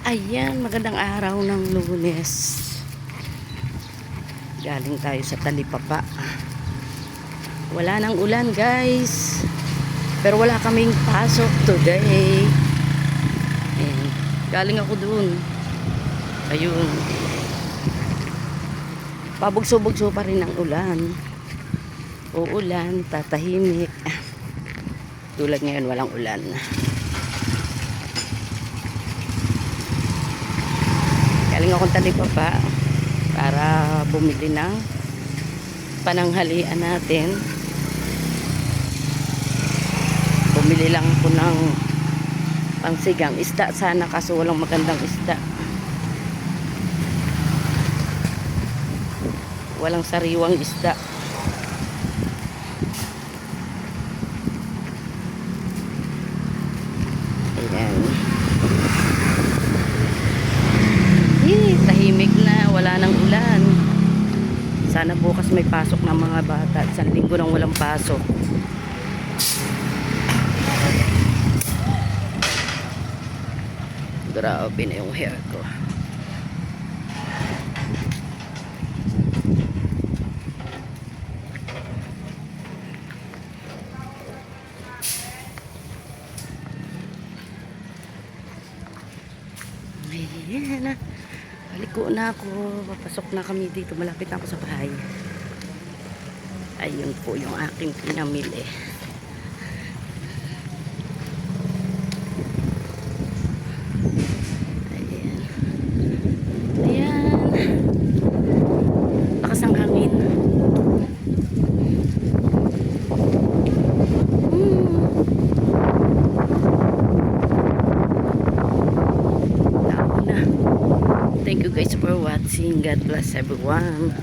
Ayan, magandang araw ng Lunes. Galing tayo sa Talipapa. Wala nang ulan, guys. Pero wala kaming pasok today. Ayan, galing ako dun. Ayun. Pabugso-bugso pa rin ang ulan. Uulan, tatahimik. Tulad ngayon, walang ulan. Galing akong Talipapa para bumili ng pananghalian natin. Bumili lang po ng pangsigang isda sana, kaso walang magandang isda. Walang sariwang isda. Ayan. Tahimik na, wala nang ulan. Sana bukas may pasok ng mga bata. Isang linggo nang walang pasok. Grabe na yung hair ko. Ayan na. Paliko na ako. Papasok na kami dito. Malapit na ako sa bahay. Ayun po yung aking pinamili. Ayan. Ayan. Lakas ang hangin. Thank you guys for watching. God bless everyone.